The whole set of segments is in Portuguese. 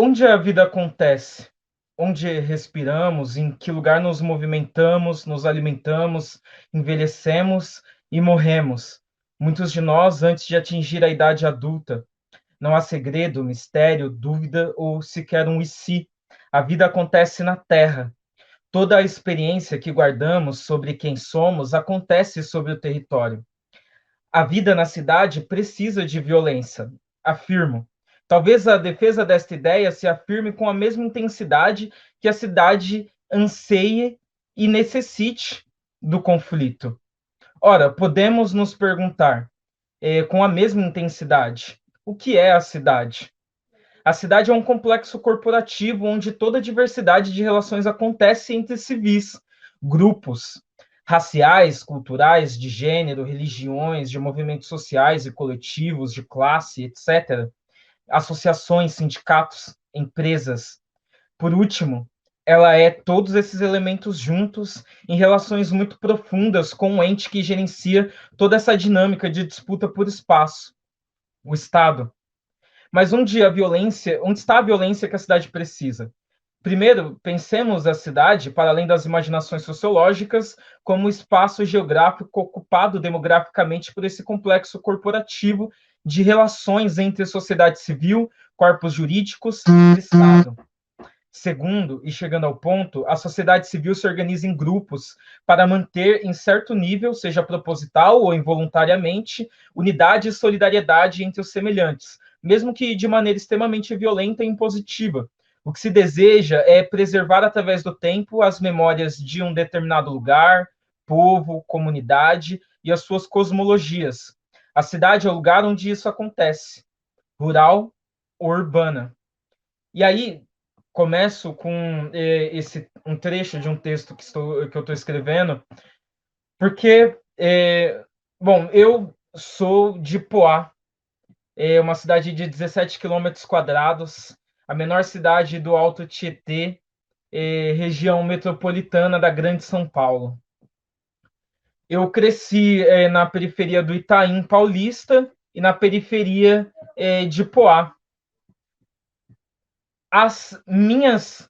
Onde a vida acontece? Onde respiramos? Em que lugar nos movimentamos, nos alimentamos, envelhecemos e morremos? Muitos de nós, antes de atingir a idade adulta, não há segredo, mistério, dúvida ou sequer um e se. A vida acontece na Terra. Toda a experiência que guardamos sobre quem somos acontece sobre o território. A vida na cidade precisa de violência, afirmo. Talvez a defesa desta ideia se afirme com a mesma intensidade que a cidade anseie e necessite do conflito. Ora, podemos nos perguntar, com a mesma intensidade, o que é a cidade? A cidade é um complexo corporativo onde toda a diversidade de relações acontece entre civis, grupos raciais, culturais, de gênero, religiões, de movimentos sociais e coletivos, de classe, etc., associações, sindicatos, empresas. Por último, ela é todos esses elementos juntos em relações muito profundas com o ente que gerencia toda essa dinâmica de disputa por espaço, o Estado. Mas onde está a violência que a cidade precisa? Primeiro, pensemos a cidade, para além das imaginações sociológicas, como um espaço geográfico ocupado demograficamente por esse complexo corporativo de relações entre sociedade civil, corpos jurídicos e Estado. Segundo, e chegando ao ponto, a sociedade civil se organiza em grupos para manter, em certo nível, seja proposital ou involuntariamente, unidade e solidariedade entre os semelhantes, mesmo que de maneira extremamente violenta e impositiva. O que se deseja é preservar através do tempo as memórias de um determinado lugar, povo, comunidade e as suas cosmologias. A cidade é o lugar onde isso acontece, rural ou urbana. E aí, começo com um trecho de um texto que eu estou escrevendo, porque, bom, eu sou de Poá, uma cidade de 17 quilômetros quadrados, a menor cidade do Alto Tietê, região metropolitana da Grande São Paulo. Eu cresci na periferia do Itaim Paulista e na periferia de Poá. As minhas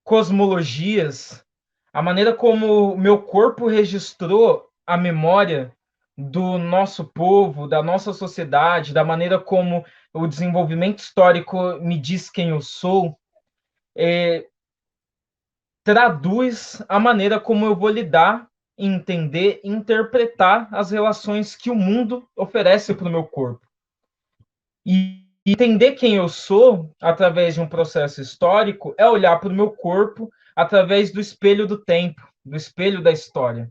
cosmologias, a maneira como o meu corpo registrou a memória do nosso povo, da nossa sociedade, da maneira como o desenvolvimento histórico me diz quem eu sou, traduz a maneira como eu vou lidar, entender e interpretar as relações que o mundo oferece para o meu corpo. E entender quem eu sou através de um processo histórico é olhar para o meu corpo através do espelho do tempo, do espelho da história.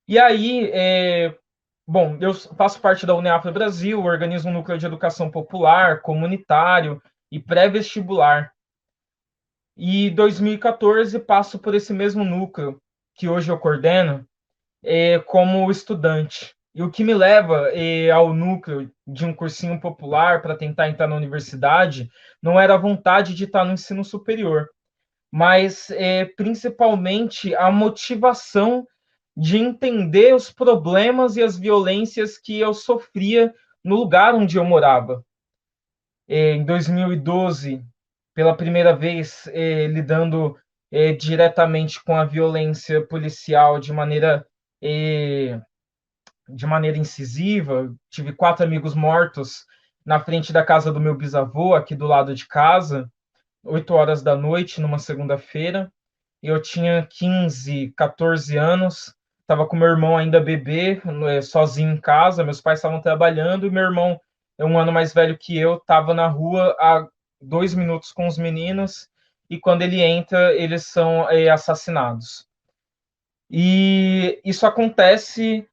E aí, bom, eu faço parte da Uneafra Brasil, organizo um núcleo de educação popular, comunitário e pré-vestibular. E em 2014 passo por esse mesmo núcleo que hoje eu coordeno como estudante. E o que me leva ao núcleo de um cursinho popular para tentar entrar na universidade não era a vontade de estar no ensino superior, mas principalmente a motivação de entender os problemas e as violências que eu sofria no lugar onde eu morava. Em 2012, pela primeira vez, lidando diretamente com a violência policial de maneira incisiva. Tive 4 amigos mortos na frente da casa do meu bisavô, aqui do lado de casa, 8 horas da noite, numa segunda-feira. Eu tinha 15, 14 anos, estava com meu irmão ainda bebê, sozinho em casa, meus pais estavam trabalhando, e meu irmão, é um ano mais velho que eu, estava na rua há 2 minutos com os meninos, e quando ele entra, eles são assassinados. E isso acontece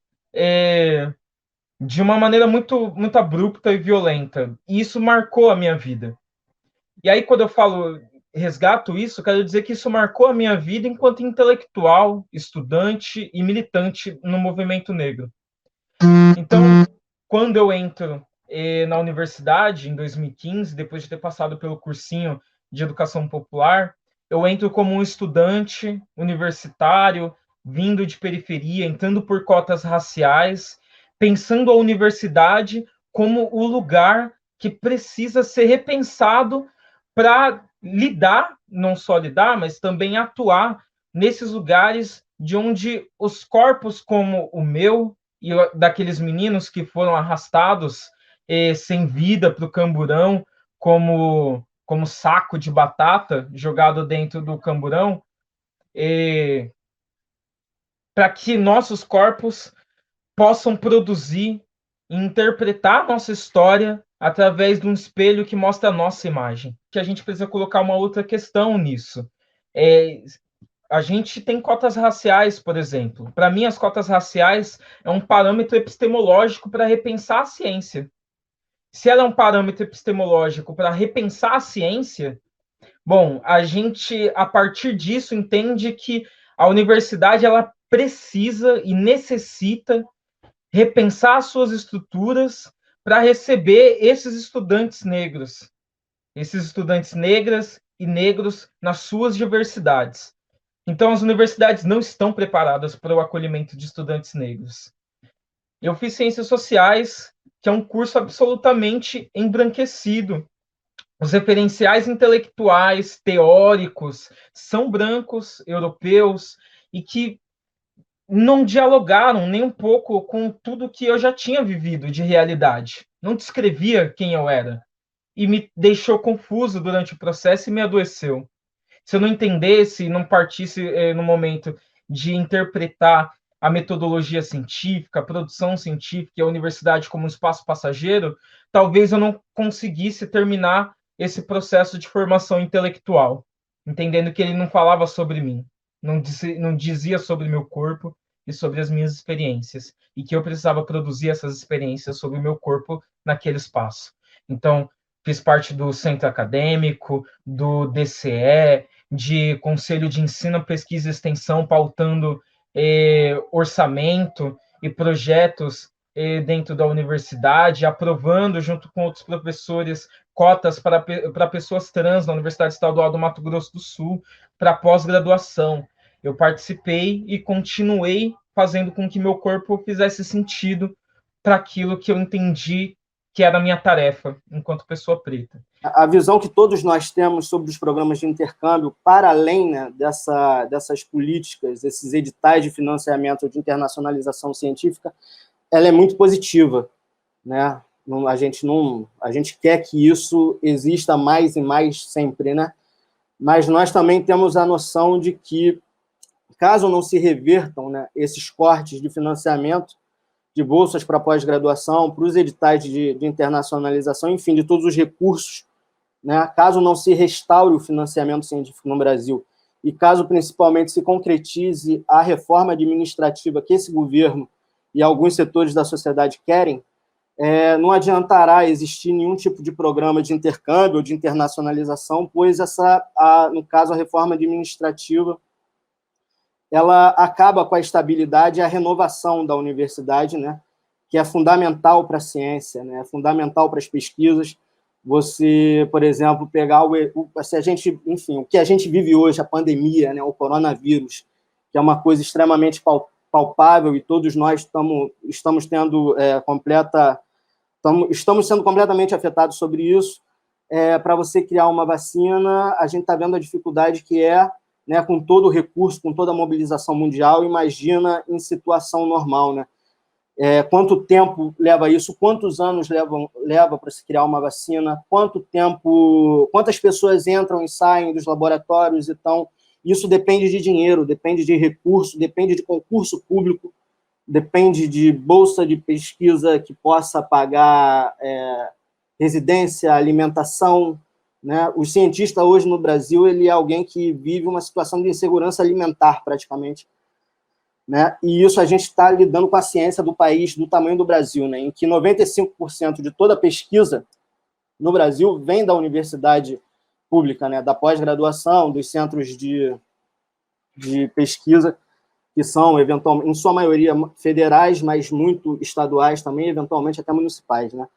de uma maneira muito, muito abrupta e violenta. E isso marcou a minha vida. E aí, quando eu falo resgato isso, quero dizer que isso marcou a minha vida enquanto intelectual, estudante e militante no movimento negro. Então, quando eu entro na universidade, em 2015, depois de ter passado pelo cursinho de educação popular, eu entro como um estudante universitário, vindo de periferia, entrando por cotas raciais, pensando a universidade como o lugar que precisa ser repensado para lidar, não só lidar, mas também atuar nesses lugares de onde os corpos como o meu e daqueles meninos que foram arrastados sem vida para o camburão, como saco de batata jogado dentro do camburão, para que nossos corpos possam produzir e interpretar nossa história através de um espelho que mostra a nossa imagem. Que a gente precisa colocar uma outra questão nisso. A gente tem cotas raciais, por exemplo. Para mim, as cotas raciais é um parâmetro epistemológico para repensar a ciência. Se ela é um parâmetro epistemológico para repensar a ciência, bom, a gente, a partir disso, entende que a universidade ela precisa e necessita repensar as suas estruturas para receber esses estudantes negros e negros nas suas diversidades. Então, as universidades não estão preparadas para o acolhimento de estudantes negros. Eu fiz Ciências Sociais, que é um curso absolutamente embranquecido. Os referenciais intelectuais, teóricos, são brancos, europeus, e que não dialogaram nem um pouco com tudo que eu já tinha vivido de realidade. Não descrevia quem eu era. E me deixou confuso durante o processo e me adoeceu. Se eu não entendesse e não partisse no momento de interpretar a metodologia científica, a produção científica e a universidade como um espaço passageiro, talvez eu não conseguisse terminar esse processo de formação intelectual, entendendo que ele não falava sobre mim, não dizia sobre meu corpo e sobre as minhas experiências, e que eu precisava produzir essas experiências sobre o meu corpo naquele espaço. Então, fiz parte do centro acadêmico, do DCE, de Conselho de Ensino, Pesquisa e Extensão, pautando orçamento e projetos dentro da universidade, aprovando, junto com outros professores, cotas para pessoas trans na Universidade Estadual do Mato Grosso do Sul, para pós-graduação. Eu participei e continuei fazendo com que meu corpo fizesse sentido para aquilo que eu entendi que era a minha tarefa enquanto pessoa preta. A visão que todos nós temos sobre os programas de intercâmbio, para além, né, dessas políticas, esses editais de financiamento de internacionalização científica, ela é muito positiva, né? A gente quer que isso exista mais e mais sempre, né? Mas nós também temos a noção de que, caso não se revertam, né, esses cortes de financiamento, de bolsas para pós-graduação, para os editais de internacionalização, enfim, de todos os recursos, né, caso não se restaure o financiamento científico no Brasil e caso principalmente se concretize a reforma administrativa que esse governo e alguns setores da sociedade querem, não adiantará existir nenhum tipo de programa de intercâmbio ou de internacionalização, pois no caso, a reforma administrativa ela acaba com a estabilidade e a renovação da universidade, né, que é fundamental para a ciência, né, é fundamental para as pesquisas. Você, por exemplo, pegar se a gente, enfim, o que a gente vive hoje, a pandemia, né, o coronavírus, que é uma coisa extremamente palpável e todos nós estamos tendo estamos sendo completamente afetados sobre isso. Para você criar uma vacina, a gente está vendo a dificuldade que é, né, com todo o recurso, com toda a mobilização mundial, imagina em situação normal, né? Quanto tempo leva isso? Quantos anos leva para se criar uma vacina? Quantas pessoas entram e saem dos laboratórios? Então, isso depende de dinheiro, depende de recurso, depende de concurso público, depende de bolsa de pesquisa que possa pagar residência, alimentação, né? O cientista hoje no Brasil ele é alguém que vive uma situação de insegurança alimentar, praticamente. Né? E isso a gente está lidando com a ciência do país, do tamanho do Brasil, né? Em que 95% de toda a pesquisa no Brasil vem da universidade pública, né? Da pós-graduação, dos centros de pesquisa, que são, eventualmente, em sua maioria, federais, mas muito estaduais também, eventualmente até municipais. Né?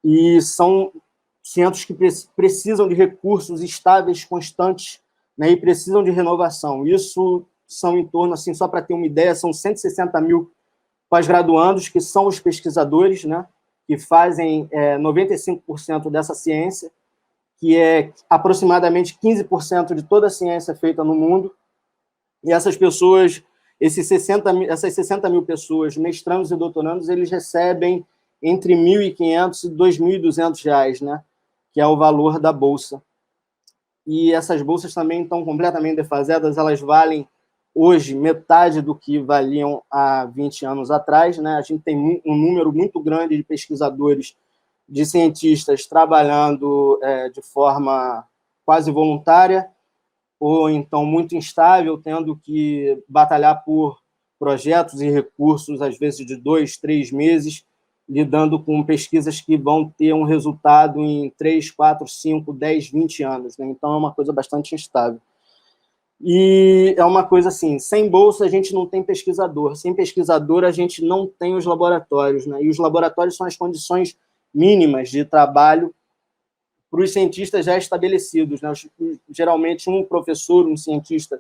E são centros que precisam de recursos estáveis, constantes, né? E precisam de renovação. Isso são em torno, assim, só para ter uma ideia, são 160 mil pós-graduandos, que são os pesquisadores, né, que fazem 95% dessa ciência, que é aproximadamente 15% de toda a ciência feita no mundo, e essas pessoas, essas 60 mil pessoas, mestrandos e doutorandos, eles recebem entre R$ 1.500 e R$ 2.200, né, que é o valor da bolsa. E essas bolsas também estão completamente defasadas, elas valem hoje metade do que valiam há 20 anos atrás, né? A gente tem um número muito grande de pesquisadores, de cientistas trabalhando de forma quase voluntária, ou então muito instável, tendo que batalhar por projetos e recursos, às vezes de 2, 3 meses, lidando com pesquisas que vão ter um resultado em 3, 4, 5, 10, 20 anos, né? Então é uma coisa bastante instável. E é uma coisa assim, sem bolsa a gente não tem pesquisador, sem pesquisador a gente não tem os laboratórios, né? E os laboratórios são as condições mínimas de trabalho para os cientistas já estabelecidos, né? Geralmente um professor, um cientista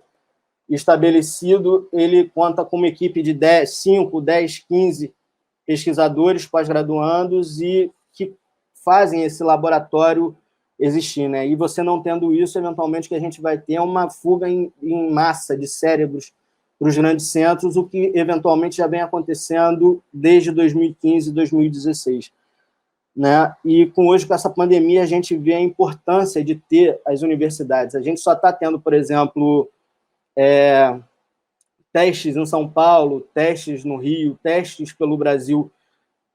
estabelecido, ele conta com uma equipe de 10, 5, 10, 15 pesquisadores pós-graduandos e que fazem esse laboratório existir, né? E você não tendo isso, eventualmente, que a gente vai ter é uma fuga em massa de cérebros para os grandes centros, o que eventualmente já vem acontecendo desde 2015 e 2016. Né? E hoje, com essa pandemia, a gente vê a importância de ter as universidades. A gente só está tendo, por exemplo, testes em São Paulo, testes no Rio, testes pelo Brasil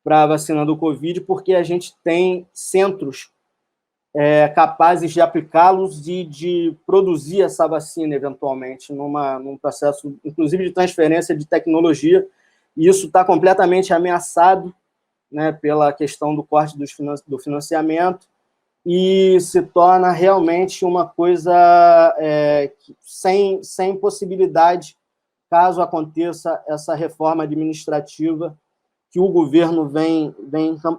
para a vacina do Covid, porque a gente tem centros capazes de aplicá-los e de produzir essa vacina, eventualmente, num processo, inclusive, de transferência de tecnologia, e isso está completamente ameaçado, né, pela questão do corte do financiamento, e se torna realmente uma coisa sem possibilidade, caso aconteça essa reforma administrativa que o governo vem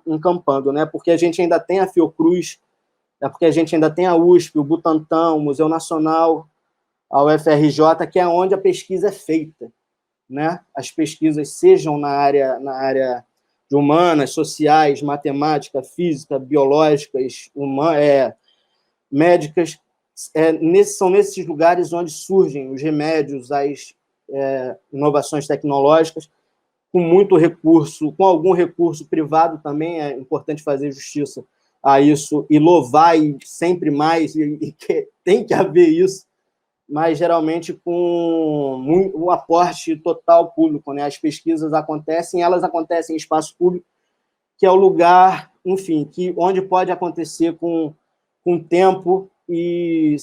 encampando, né? Porque a gente ainda tem a Fiocruz, porque a gente ainda tem a USP, o Butantan, o Museu Nacional, a UFRJ, que é onde a pesquisa é feita, né? As pesquisas sejam na área de humanas, sociais, matemática, física, biológicas, médicas, são nesses lugares onde surgem os remédios, as inovações tecnológicas, com muito recurso, com algum recurso privado também, é importante fazer justiça a isso e louvar e sempre mais, e tem que haver isso, mas geralmente com o aporte total público, né? As pesquisas acontecem, elas acontecem em espaço público, que é o lugar, enfim, onde pode acontecer com tempo e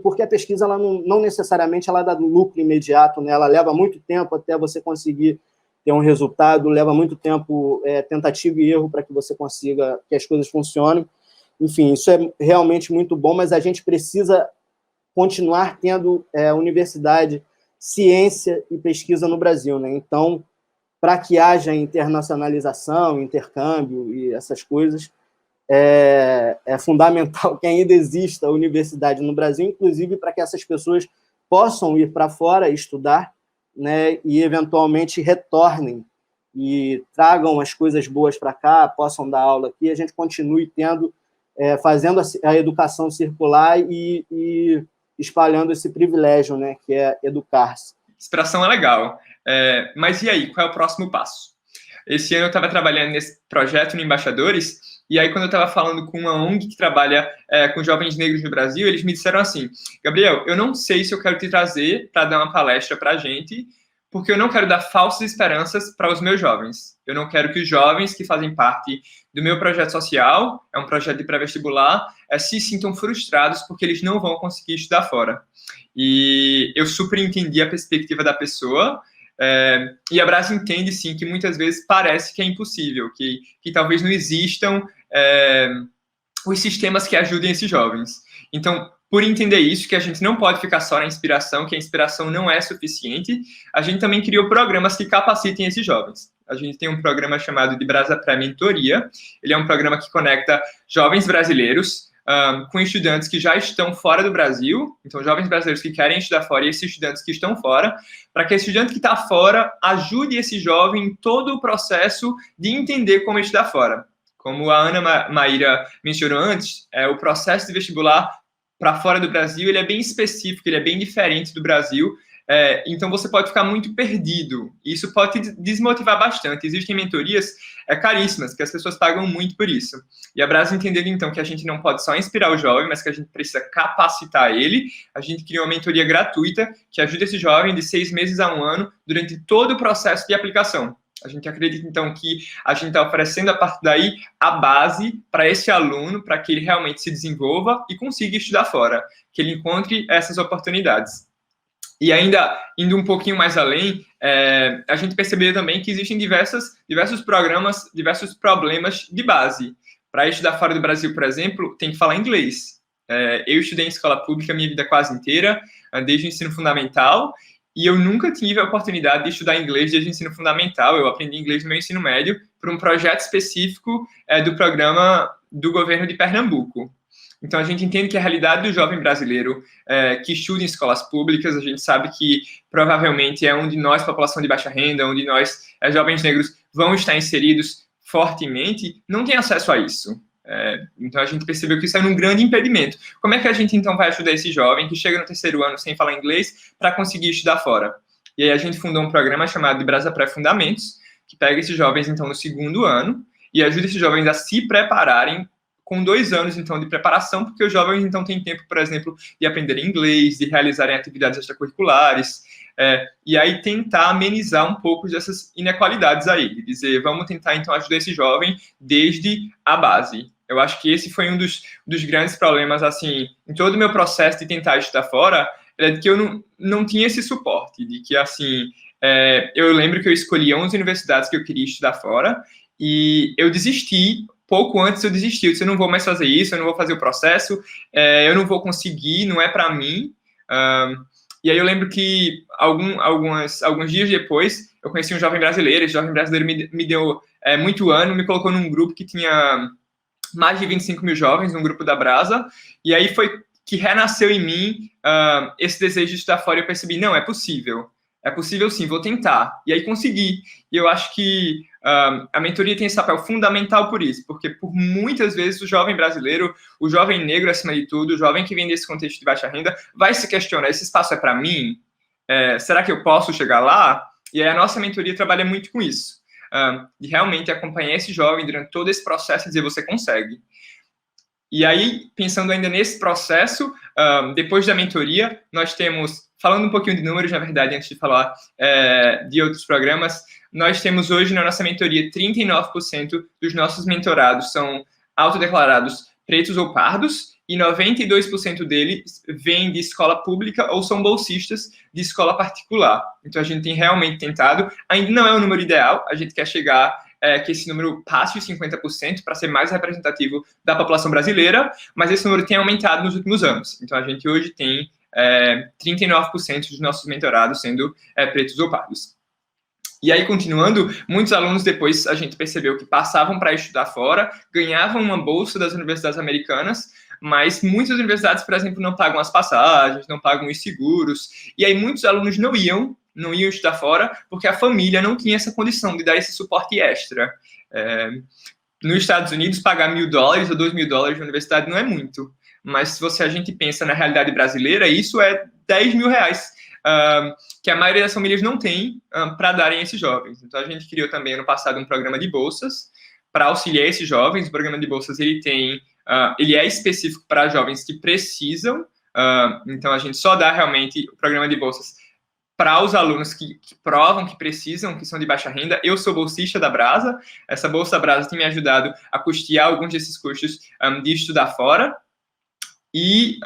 porque a pesquisa ela não necessariamente ela dá lucro imediato, né? Ela leva muito tempo até você conseguir ter um resultado, leva muito tempo, tentativa e erro para que você consiga que as coisas funcionem. Enfim, isso é realmente muito bom, mas a gente precisa continuar tendo universidade, ciência e pesquisa no Brasil, né? Então, para que haja internacionalização, intercâmbio e essas coisas, é fundamental que ainda exista a universidade no Brasil, inclusive para que essas pessoas possam ir para fora estudar, né, e eventualmente retornem e tragam as coisas boas para cá, possam dar aula aqui, e a gente continue tendo, fazendo a educação circular e espalhando esse privilégio, né, que é educar-se. Inspiração é legal, mas e aí, qual é o próximo passo? Esse ano eu estava trabalhando nesse projeto no Embaixadores, e aí quando eu estava falando com uma ONG que trabalha com jovens negros no Brasil, eles me disseram assim: Gabriel, eu não sei se eu quero te trazer para dar uma palestra para a gente, porque eu não quero dar falsas esperanças para os meus jovens. Eu não quero que os jovens que fazem parte do meu projeto social, é um projeto de pré-vestibular, se sintam frustrados porque eles não vão conseguir estudar fora. E eu super entendi a perspectiva da pessoa, e a Brás entende, sim, que muitas vezes parece que é impossível, que talvez não existam os sistemas que ajudem esses jovens. Então, por entender isso, que a gente não pode ficar só na inspiração, que a inspiração não é suficiente, a gente também criou programas que capacitem esses jovens. A gente tem um programa chamado de Brasa Pré-Mentoria. Ele é um programa que conecta jovens brasileiros com estudantes que já estão fora do Brasil, então jovens brasileiros que querem estudar fora e esses estudantes que estão fora, para que esse estudante que está fora ajude esse jovem em todo o processo de entender como estudar fora. Como a Ana Maíra mencionou antes, o processo de vestibular para fora do Brasil, ele é bem específico, ele é bem diferente do Brasil, então você pode ficar muito perdido. Isso pode te desmotivar bastante. Existem mentorias caríssimas, que as pessoas pagam muito por isso. E a Brasa entendendo, então, que a gente não pode só inspirar o jovem, mas que a gente precisa capacitar ele, a gente criou uma mentoria gratuita que ajuda esse jovem de 6 meses a 1 ano durante todo o processo de aplicação. A gente acredita, então, que a gente está oferecendo, a partir daí, a base para esse aluno, para que ele realmente se desenvolva e consiga estudar fora, que ele encontre essas oportunidades. E ainda, indo um pouquinho mais além, a gente percebeu também que existem diversos programas, diversos problemas de base. Para estudar fora do Brasil, por exemplo, tem que falar inglês. Eu estudei em escola pública a minha vida quase inteira, desde o ensino fundamental, e eu nunca tive a oportunidade de estudar inglês desde o ensino fundamental. Eu aprendi inglês no meu ensino médio por um projeto específico do programa do governo de Pernambuco. Então, a gente entende que a realidade do jovem brasileiro que estuda em escolas públicas, a gente sabe que provavelmente é onde nós, população de baixa renda, onde nós, jovens negros, vão estar inseridos fortemente, não tem acesso a isso. Então, a gente percebeu que isso é um grande impedimento. Como é que a gente, então, vai ajudar esse jovem que chega no 3º ano sem falar inglês para conseguir estudar fora? E aí, a gente fundou um programa chamado de Brasa Pré-Fundamentos, que pega esses jovens, então, no 2º ano e ajuda esses jovens a se prepararem com 2 anos, então, de preparação, porque os jovens, então, têm tempo, por exemplo, de aprenderem inglês, de realizarem atividades extracurriculares, e aí tentar amenizar um pouco dessas inequalidades aí, de dizer, vamos tentar, então, ajudar esse jovem desde a base. Eu acho que esse foi um dos grandes problemas, assim, em todo o meu processo de tentar estudar fora, de que eu não tinha esse suporte, de que, assim, eu lembro que eu escolhi 11 universidades que eu queria estudar fora, e eu desisti. Pouco antes eu desisti, eu disse, eu não vou mais fazer isso, eu não vou fazer o processo, eu não vou conseguir, não é para mim. E aí eu lembro que alguns dias depois, eu conheci um jovem brasileiro, esse jovem brasileiro me deu muito ânimo, me colocou num grupo que tinha mais de 25 mil jovens, num grupo da Brasa, e aí foi que renasceu em mim esse desejo de estudar fora, e eu percebi, não, é possível sim, vou tentar. E aí consegui. E eu acho que a mentoria tem esse papel fundamental por isso, porque por muitas vezes o jovem brasileiro, o jovem negro acima de tudo, o jovem que vem desse contexto de baixa renda, vai se questionar, esse espaço é para mim? Será que eu posso chegar lá? E aí a nossa mentoria trabalha muito com isso, de realmente acompanhar esse jovem durante todo esse processo e dizer, você consegue. E aí, pensando ainda nesse processo, depois da mentoria, nós temos, falando um pouquinho de números, na verdade, antes de falar de outros programas, nós temos hoje na nossa mentoria 39% dos nossos mentorados são autodeclarados pretos ou pardos e 92% deles vêm de escola pública ou são bolsistas de escola particular. Então, a gente tem realmente tentado, ainda não é o número ideal, a gente quer chegar que esse número passe os 50% para ser mais representativo da população brasileira, mas esse número tem aumentado nos últimos anos. Então, a gente hoje tem 39% dos nossos mentorados sendo pretos ou pardos. E aí, continuando, muitos alunos depois a gente percebeu que passavam para estudar fora, ganhavam uma bolsa das universidades americanas, mas muitas universidades, por exemplo, não pagam as passagens, não pagam os seguros, e aí muitos alunos não iam estudar fora, porque a família não tinha essa condição de dar esse suporte extra. Nos Estados Unidos, pagar $1.000 ou $2.000 na universidade não é muito, mas se a gente pensa na realidade brasileira, isso é R$10 mil, que a maioria das famílias não tem para darem a esses jovens. Então, a gente criou também, ano passado, um programa de bolsas para auxiliar esses jovens. O programa de bolsas, ele é específico para jovens que precisam, então a gente só dá realmente o programa de bolsas para os alunos que provam que precisam, que são de baixa renda. Eu sou bolsista da Brasa, essa bolsa da Brasa tem me ajudado a custear alguns desses custos de estudar fora, e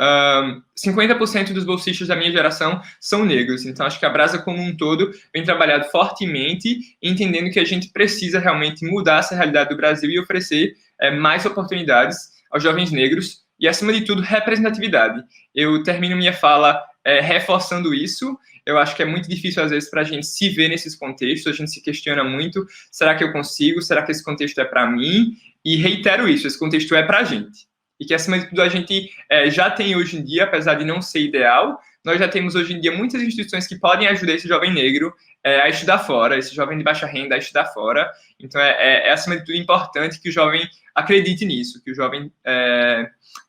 50% dos bolsistas da minha geração são negros. Então, acho que a Brasa, como um todo, vem trabalhando fortemente, entendendo que a gente precisa realmente mudar essa realidade do Brasil e oferecer mais oportunidades aos jovens negros e, acima de tudo, representatividade. Eu termino minha fala reforçando isso. Eu acho que é muito difícil, às vezes, para a gente se ver nesses contextos, a gente se questiona muito, será que eu consigo? Será que esse contexto é para mim? E reitero isso, esse contexto é para a gente. E que, acima de tudo, a gente já tem hoje em dia, apesar de não ser ideal, nós já temos hoje em dia muitas instituições que podem ajudar esse jovem negro a estudar fora, esse jovem de baixa renda a estudar fora. Então, acima de tudo, importante que o jovem acredite nisso, que o jovem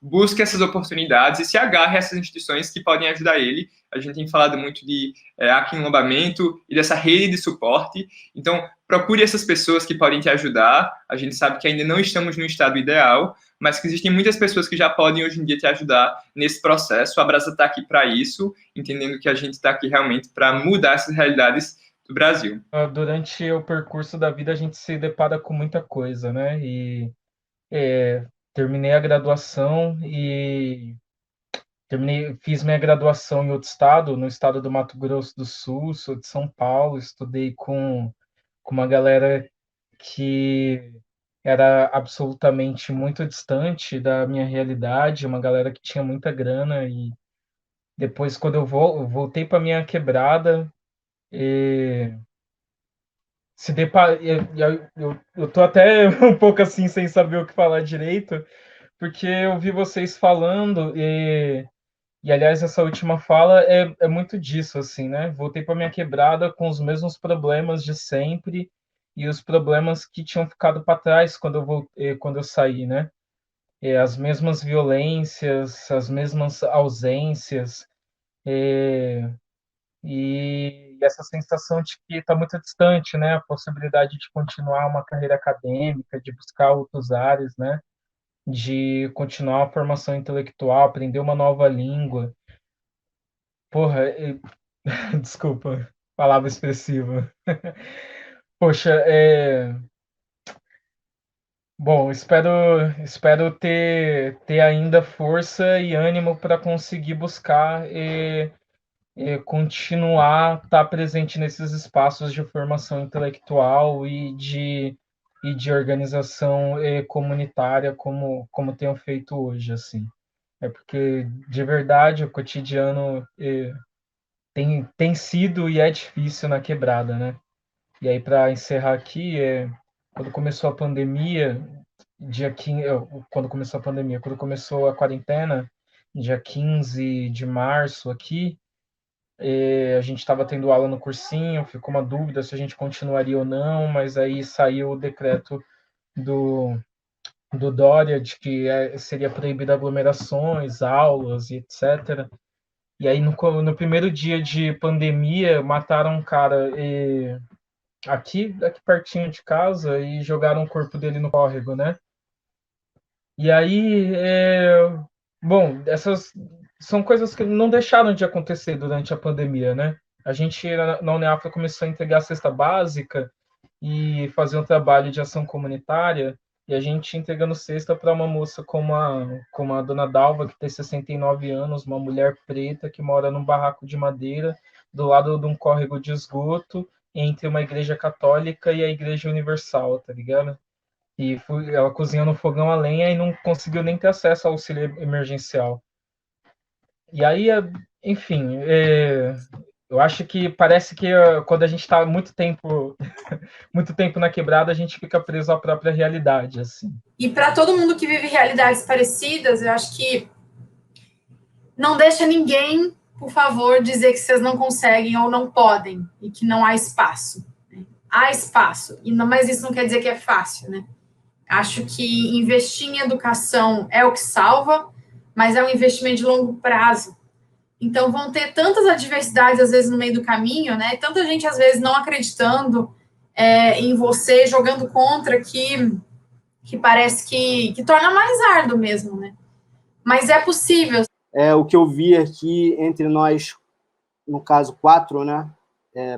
busque essas oportunidades e se agarre a essas instituições que podem ajudar ele. A gente tem falado muito de aquilombamento e dessa rede de suporte. Então, procure essas pessoas que podem te ajudar. A gente sabe que ainda não estamos no estado ideal, mas que existem muitas pessoas que já podem hoje em dia te ajudar nesse processo. A Abraça está aqui para isso, entendendo que a gente está aqui realmente para mudar essas realidades do Brasil. Durante o percurso da vida, a gente se depara com muita coisa, né? E terminei a graduação e fiz minha graduação em outro estado, no estado do Mato Grosso do Sul, sou de São Paulo, estudei com uma galera que era absolutamente muito distante da minha realidade, uma galera que tinha muita grana, e depois, quando eu voltei para minha quebrada, e eu tô até um pouco assim, sem saber o que falar direito, porque eu vi vocês falando, e aliás, essa última fala é muito disso, assim, né? Voltei para minha quebrada com os mesmos problemas de sempre e os problemas que tinham ficado para trás quando eu saí, né? As mesmas violências, as mesmas ausências, e essa sensação de que está muito distante, né? A possibilidade de continuar uma carreira acadêmica, de buscar outros ares, né? De continuar a formação intelectual, aprender uma nova língua. Porra, desculpa, palavra expressiva. Poxa, bom, espero ter ainda força e ânimo para conseguir buscar e continuar estar presente nesses espaços de formação intelectual e de organização comunitária como tenho feito hoje, assim. É porque, de verdade, o cotidiano tem sido e é difícil na quebrada, né? E aí, para encerrar aqui, quando começou a pandemia, quando começou a quarentena, dia 15 de março aqui, a gente estava tendo aula no cursinho, ficou uma dúvida se a gente continuaria ou não, mas aí saiu o decreto do Dória de que seria proibido aglomerações, aulas e etc. E aí, no primeiro dia de pandemia, mataram um cara aqui pertinho de casa e jogaram o corpo dele no córrego, né? E aí, bom, essas são coisas que não deixaram de acontecer durante a pandemia, né? A gente, na Uneafra, começou a entregar a cesta básica e fazer um trabalho de ação comunitária, e a gente entregando cesta para uma moça como a dona Dalva, que tem 69 anos, uma mulher preta que mora num barraco de madeira, do lado de um córrego de esgoto, entre uma igreja católica e a igreja universal, tá ligado? E ela cozinhou no fogão a lenha e não conseguiu nem ter acesso ao auxílio emergencial. E aí, enfim, eu acho que parece que quando a gente está muito tempo na quebrada, a gente fica preso à própria realidade, assim. E para todo mundo que vive realidades parecidas, eu acho que não deixa ninguém, por favor, dizer que vocês não conseguem ou não podem e que não há espaço. Há espaço, mas isso não quer dizer que é fácil, né? Acho que investir em educação é o que salva, mas é um investimento de longo prazo. Então, vão ter tantas adversidades, às vezes, no meio do caminho, né? Tanta gente, às vezes, não acreditando em você, jogando contra, que parece que torna mais árduo mesmo, né? Mas é possível. O que eu vi aqui entre nós, no caso, 4, né,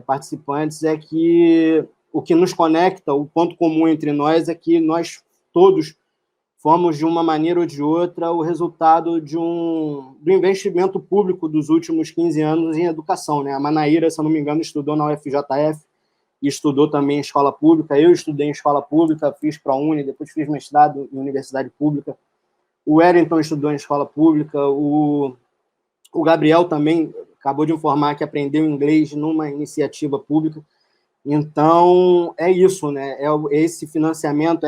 participantes, é que o que nos conecta, o ponto comum entre nós é que nós todos fomos, de uma maneira ou de outra, o resultado do investimento público dos últimos 15 anos em educação, né? A Manaíra, se eu não me engano, estudou na UFJF e estudou também em escola pública. Eu estudei em escola pública, fiz ProUni, depois fiz mestrado em universidade pública. O Wellington estudou em escola pública. O Gabriel também acabou de informar que aprendeu inglês numa iniciativa pública. Então, é isso, né? Esse financiamento,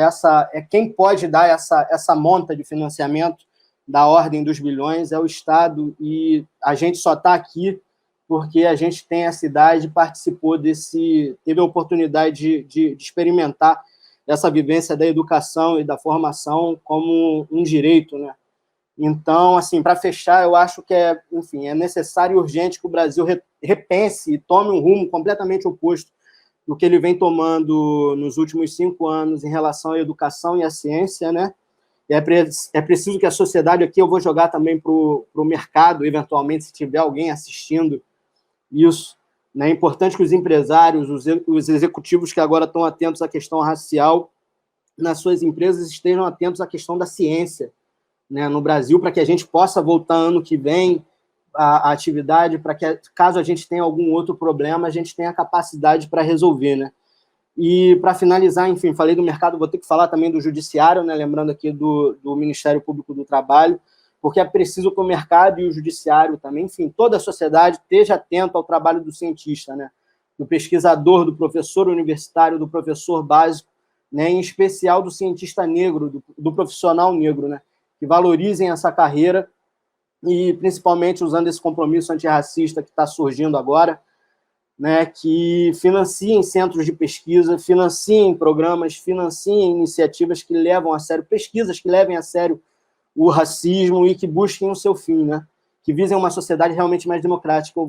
quem pode dar essa monta de financiamento da ordem dos bilhões, é o Estado, e a gente só está aqui porque a gente tem essa idade, participou teve a oportunidade de experimentar essa vivência da educação e da formação como um direito, né? Então, assim, para fechar, eu acho que é necessário e urgente que o Brasil repense e tome um rumo completamente oposto do que ele vem tomando nos últimos 5 anos em relação à educação e à ciência, né? E é preciso que a sociedade, aqui eu vou jogar também para o mercado, eventualmente, se tiver alguém assistindo isso, né? É importante que os empresários, os executivos que agora estão atentos à questão racial nas suas empresas estejam atentos à questão da ciência, né, no Brasil, para que a gente possa voltar ano que vem à atividade, para que, caso a gente tenha algum outro problema, a gente tenha capacidade para resolver, né? E, para finalizar, enfim, falei do mercado, vou ter que falar também do judiciário, né, lembrando aqui do Ministério Público do Trabalho, porque é preciso que o mercado e o judiciário também, enfim, toda a sociedade esteja atenta ao trabalho do cientista, né, do pesquisador, do professor universitário, do professor básico, né, em especial do cientista negro, do profissional negro, né, que valorizem essa carreira e, principalmente, usando esse compromisso antirracista que está surgindo agora, né, que financiem centros de pesquisa, financiem programas, financiem iniciativas que levam a sério, pesquisas que levem a sério o racismo e que busquem o seu fim, né, que visem uma sociedade realmente mais democrática.